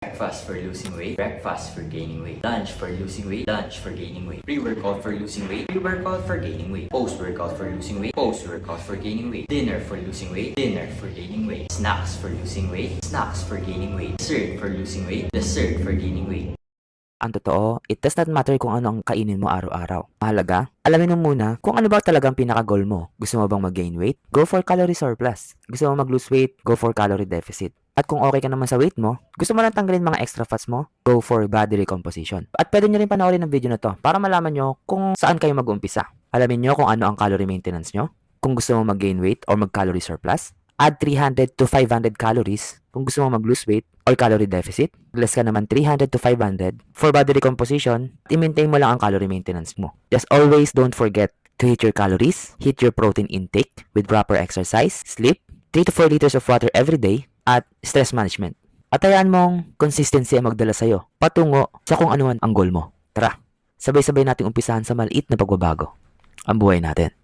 Breakfast for losing weight, breakfast for gaining weight, lunch for losing weight, lunch for gaining weight, pre-workout for losing weight, pre-workout for gaining weight, post-workout for losing weight, post-workout for gaining weight, dinner for losing weight, dinner for gaining weight, snacks for losing weight, snacks for gaining weight, dessert for losing weight, dessert for gaining weight. Ang totoo, it does not matter kung ano ang kainin mo araw-araw. Mahalaga, alamin mo muna kung ano ba talagang pinaka-goal mo. Gusto mo bang mag-gain weight? Go for calorie surplus. Gusto mo mag-lose weight? Go for calorie deficit. At kung okay ka naman sa weight mo, gusto mo lang tanggalin mga extra fats mo? Go for body recomposition. At pwede nyo rin panoorin ang video na to para malaman nyo kung saan kayo mag-umpisa. Alamin nyo kung ano ang calorie maintenance nyo. Kung gusto mo mag-gain weight or mag-calorie surplus. Add 300 to 500 calories kung gusto mo mag-lose weight or calorie deficit. Less ka naman 300 to 500 for body recomposition. I-maintain mo lang ang calorie maintenance mo. Just always don't forget to hit your calories, hit your protein intake with proper exercise, sleep, 3 to 4 liters of water every day, at stress management. At hayaan mong consistency ang magdala sa'yo patungo sa kung ano man ang goal mo. Tara, sabay-sabay nating umpisahan sa maliit na pagbabago ang buhay natin.